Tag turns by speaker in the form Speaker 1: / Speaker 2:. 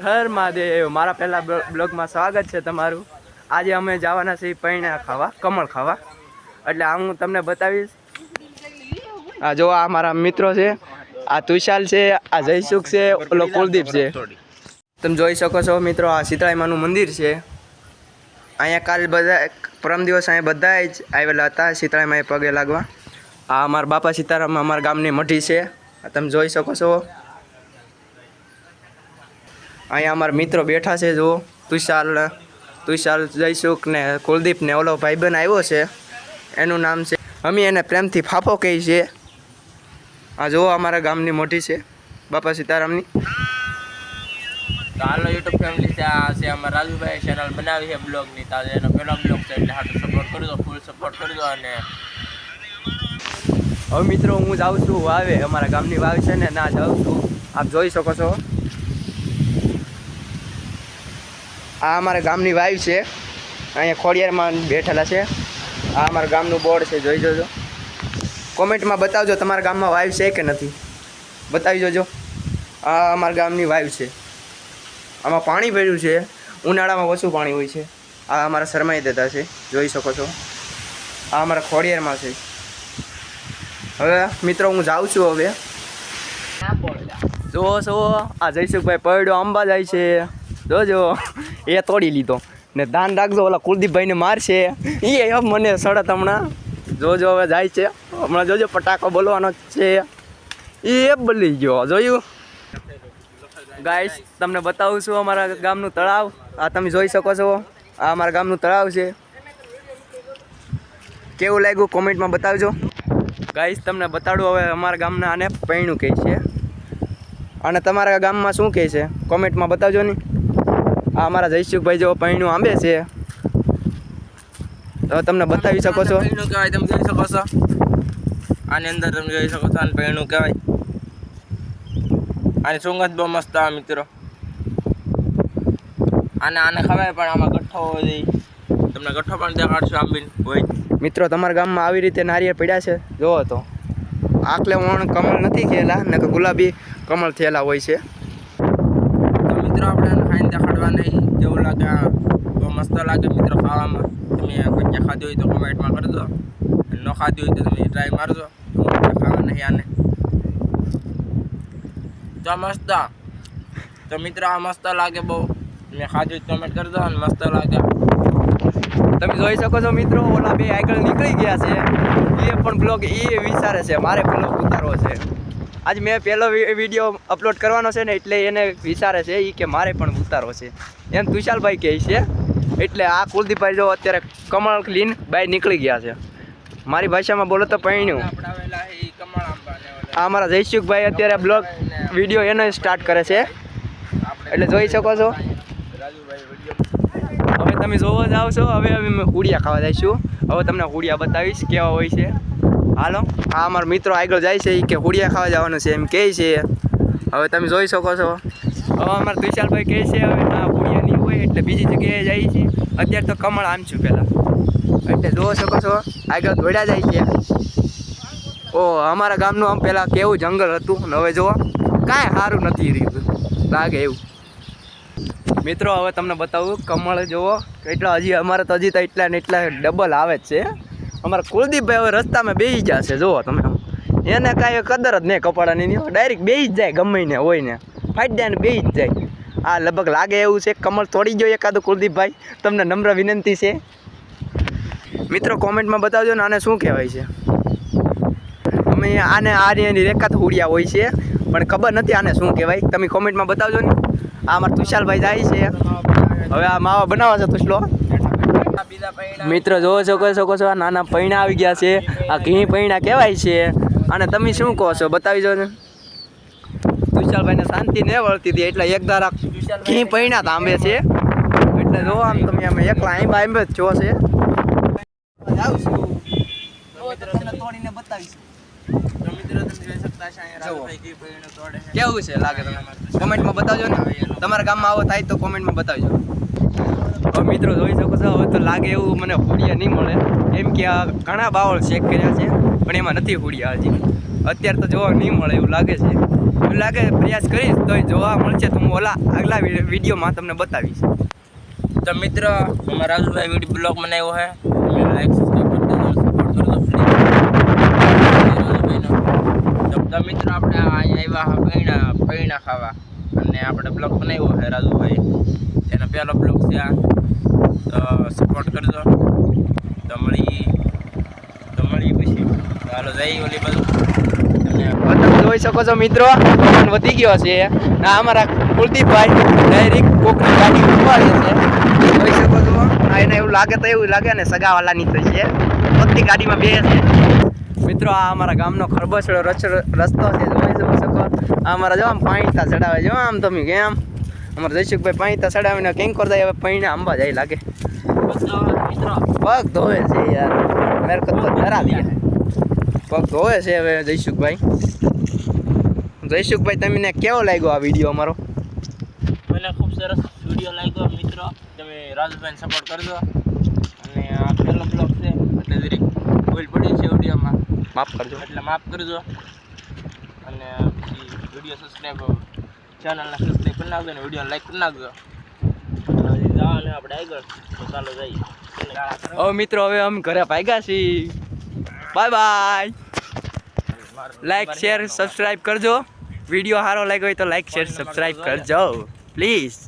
Speaker 1: હર મહાદેવ, મારા પહેલા બ્લોગમાં સ્વાગત છે તમારું। આજે અમે જવાના છીએ પૈણા ખાવા, કમળ ખાવા, એટલે આ હું તમને બતાવીશ। આ જો આ મારા મિત્રો છે, આ તુષાલ છે, આ જયસુખ છે, ઓલો કુલદીપ છે। તમે જોઈ શકો છો મિત્રો, આ શીતળાઈ માનું મંદિર છે। અહીંયા કાલ બધા પરમ દિવસ અહીંયા બધા જ આવેલા હતા શીતળાઈ માએ પગે લાગવા। આ અમારા બાપા સીતારામ અમારા ગામની મઢી છે, તમે જોઈ શકો છો। અહીંયા અમારા મિત્રો બેઠા છે, જો તુષાલ જયસુખ ને કુલદીપ ને ઓલો ભાઈબંધ આવ્યો છે, એનું નામ છે, અમે એને પ્રેમથી ફાફો કહી છે। આ જો અમારા ગામની મોટી છે બાપા સીતારામની।
Speaker 2: તો હાલો યુટ્યુબ ફેમિલી છે, આ છે અમારા રાજુભાઈ ચેનલ બનાવી છે બ્લોગની, તો એનો પહેલો બ્લોગ છે, એટલે હાટું સપોર્ટ કરજો, ફૂલ સપોર્ટ કરજો। અને
Speaker 1: હવે મિત્રો હું જાઉં છું વાવે, અમારા ગામની વાવ છે ને, ના જાઉં છું, આપ જોઈ શકો છો। આ અમારા ગામની વાવ છે, અહીંયા ખોડિયારમાં બેઠેલા છે। આ અમારા ગામનું બોર્ડ છે, જોઈ જોજો। કોમેન્ટમાં બતાવજો તમારા ગામમાં વાવ છે કે નથી, બતાવી જોજો। આ અમારા ગામની વાવ છે, આમાં પાણી ભર્યું છે, ઉનાળામાં ઓછું પાણી હોય છે। આ અમારા શરમાઈ દેતા છે, જોઈ શકો છો। આ અમારા ખોડિયારમાં છે। હવે મિત્રો હું જાઉં છું। હવે જુઓ છો, આ જયસુખભાઈ પડ્યો આંબા જાય છે, જોજો એ તોડી લીધો ને, ધ્યાન રાખજો ઓલા કુલદીપભાઈને મારશે એ મને સડત હમણાં, જોજો હવે જાય છે હમણાં, જોજો પટાકો બોલવાનો છે એ બોલી ગયો, જોયું ગાઈસ। તમને બતાવું છું અમારા ગામનું તળાવ, આ તમે જોઈ શકો છો, આ અમારા ગામનું તળાવ છે। કેવું લાગ્યું કોમેન્ટમાં બતાવજો ગાઈસ। તમને બતાડું હવે અમારા ગામના આને પૈણું કહે છે, અને તમારા ગામમાં શું કહે છે કોમેન્ટમાં બતાવજો ને। આ અમારા જયસુખભાઈ જો પૈણું આંબે છે, તો તમને બતાવી શકો છો।
Speaker 2: પૈણું કહેવાય, તમે જોઈ શકો છો, આની અંદર તમે જોઈ શકો છો, આને પૈણું કહેવાય। આની સુગંધ બહુ મસ્ત આવે મિત્રો, આને ખવાય, પણ આમાં ગઠ્ઠો હોય, તમને ગઠ્ઠો પણ દેખાડશું આંબીને હોય।
Speaker 1: મિત્રો તમારા ગામમાં આવી રીતે નારિયેળ પડ્યા છે, જોવો તો આખલે વણ કમળ નથી થયેલા ને, કે ગુલાબી કમળ થયેલા હોય છે।
Speaker 2: તો મિત્રો આપણે આને ખાઈને દેખાડવા નહીં, જેવું લાગે બહુ મસ્ત લાગે મિત્રો ખાવામાં। તમે કોઈ ખાધી હોય તો કોમેન્ટમાં કરજો, ન ખાધી હોય તો તમે ટ્રાય મારજો, ખાવા નહીં આને તો મસ્ત। તો મિત્રો આ મસ્ત લાગે બહુ, મેં ખાધું કમેન્ટ કરજો, અને મસ્ત લાગે।
Speaker 1: તમે જોઈ શકો છો મિત્રો, ઓલા બે આગળ નીકળી ગયા છે, એ પણ બ્લોગ એ વિચારે છે મારે બ્લોગ ઉતારવો છે। આજ મેં પહેલો વિડીયો અપલોડ કરવાનો છે ને, એટલે એને વિચારે છે એ કે મારે પણ ઉતારવો છે, એમ તુષાલભાઈ કહે છે। એટલે આ કુલદીપભાઈ જો અત્યારે કમળ લઈને બાય નીકળી ગયા છે, મારી ભાષામાં બોલો તો પૈણ્યું। આ અમારા જયસુખભાઈ અત્યારે બ્લોગ વિડીયો એનો સ્ટાર્ટ કરે છે, એટલે જોઈ શકો છો। હવે તમે જોવા જાઓ છો, હવે અમે હુડિયા ખાવા જઈશું। હવે તમને હુડિયા બતાવીશ કેવા હોય છે, હાલો। આ અમારા મિત્રો આગળ જાય છે, એ કે હુડિયા ખાવા જવાનું છે એમ કહે છે, હવે તમે જોઈ શકો છો। હવે અમારા તુષાલભાઈ કહે છે હવે ના હુડિયા નહીં હોય, એટલે બીજી જગ્યાએ જાય છે। અત્યારે તો કમળ આમ છું પહેલાં, એટલે જોઈ શકો છો આગળ દોડ્યા જાય છે। ઓ અમારા ગામનું આમ પહેલાં કેવું જંગલ હતું, ને હવે જુઓ કાંઈ સારું નથી રહ્યું લાગે એવું। મિત્રો હવે તમને બતાવું કમળ જુઓ એટલા, હજી અમારે તો હજી તો એટલા ને એટલા ડબલ આવે જ છે। અમારા કુલદીપભાઈ હવે રસ્તામાં બેસી જશે, જુઓ તમે, એને કાંઈ કદર જ નહીં કપાડાની નહીં, ડાયરેક્ટ બેસી જ જાય, ગમે ને હોય ને ફાટી જાય ને બેસી જ જાય। આ લગભગ લાગે એવું છે કમળ તોડી ગયો એકાદું કુલદીપભાઈ, તમને નમ્ર વિનંતી છે મિત્રો કોમેન્ટમાં બતાવજો ને આને શું કહેવાય છે। અમે આને આની રેખાત હુડિયા હોય છે, પણ ખબર નથી આને શું કહેવાય, તમે કોમેન્ટમાં બતાવજો ને। આ અમારા તુષાલભાઈ જાય છે, હવે આ માવા બનાવવા છે તુસલો। મિત્રો જોવો શકો છો, આ નાના પૈણા આવી ગયા છે, આ ઘી પૈણા કહેવાય છે, અને તમે શું કહો છો બતાવી જો ને। તુષાલભાઈને શાંતિ ન વળતી હતી, એટલે એક ધારા ઘી પૈણા તાંબે છે, એટલે જો આમ તમે અમે એકલા આંબે જ છો છે। તોડીને બતાવીશું કેવું છે લાગે, તમે કોમેન્ટમાં બતાવજો ને, તમારા ગામમાં આવો થાય તો કોમેન્ટમાં બતાવજો। હવે મિત્રો જોઈ શકો છો, હવે તો લાગે એવું મને હુડિયા નહીં મળે, એમ કે આ ઘણા બાવળ ચેક કર્યા છે, પણ એમાં નથી હુડિયા હજી, અત્યારે તો જોવા નહીં મળે એવું લાગે છે। એવું લાગે પ્રયાસ કરીશ તો જોવા મળશે તો હું ઓલા આગલા વિડીયોમાં તમને બતાવીશ.
Speaker 2: તો મિત્રો અમારા રાજુભાઈ વિડીયો બ્લોગ બનાવ્યો છે, તમે લાઈક સબસ્ક્રાઈબ કરી દેજો, સપોર્ટ કરજો પ્લીઝ રાજુભાઈનો. તો મિત્રો આપણે અહીંયા આવ્યા પૈણા ખાવા અને આપણે બ્લોગ બનાવ્યો છે રાજુભાઈ, એનો પહેલો બ્લોગ છે આ. તો સપોર્ટ કરજો. તો મળી પછી ચાલો જઈ ઓલી બાજુ.
Speaker 1: તમે જોઈ શકો છો મિત્રો પવન વધી ગયો છે. ના અમારા કુલદીપભાઈ ડાયરેક્ટ કોકની ગાડી ઉપાડે છે, જોઈ શકો છો. આ એને એવું લાગે ને સગાવાલાની તો છે, પોતની ગાડીમાં બે છે. મિત્રો આ અમારા ગામનો ખરબચડો રસ્તો છે, જોઈ શકો. આ અમારા જો આમ પાણીતા ચડાવે જો આમ તમે કેમ અમારા જયસુખભાઈ પાણીતા ચડાવીને કેમ કરતા હવે પૈણા આંબા જાય લાગે. પગ ધોવે છે યાર, મેરે કો તો ડરા દિયા. પગ ધોવે છે હવે જયસુખભાઈ તમને કેવો લાગ્યો આ વિડીયો અમારો?
Speaker 2: મને ખૂબ સરસ વિડીયો લાગ્યો મિત્રો. તમે રાજુભાઈને સપોર્ટ કરજો. અને આ પહેલો બ્લોગ છે એટલે જરીક ભૂલ પડી છે વિડીયોમાં,
Speaker 1: માફ કરજો.
Speaker 2: એટલે માફ કરજો. અને પછી વિડીયો ચેનલને સબસ્ક્રાઈબ કરી નાખજો અને વિડીયો લાઈક કરી નાખજો. જવાનું આપણે આગળ, તો ચાલો જઈએ.
Speaker 1: હવે મિત્રો હવે અમે ઘરે ભાગ્યા છીએ. Bye bye. Like share subscribe કરજો. વિડીયો સારો લાગ્યો હોય તો લાઈક શેર સબસ્ક્રાઈબ કરજો પ્લીઝ.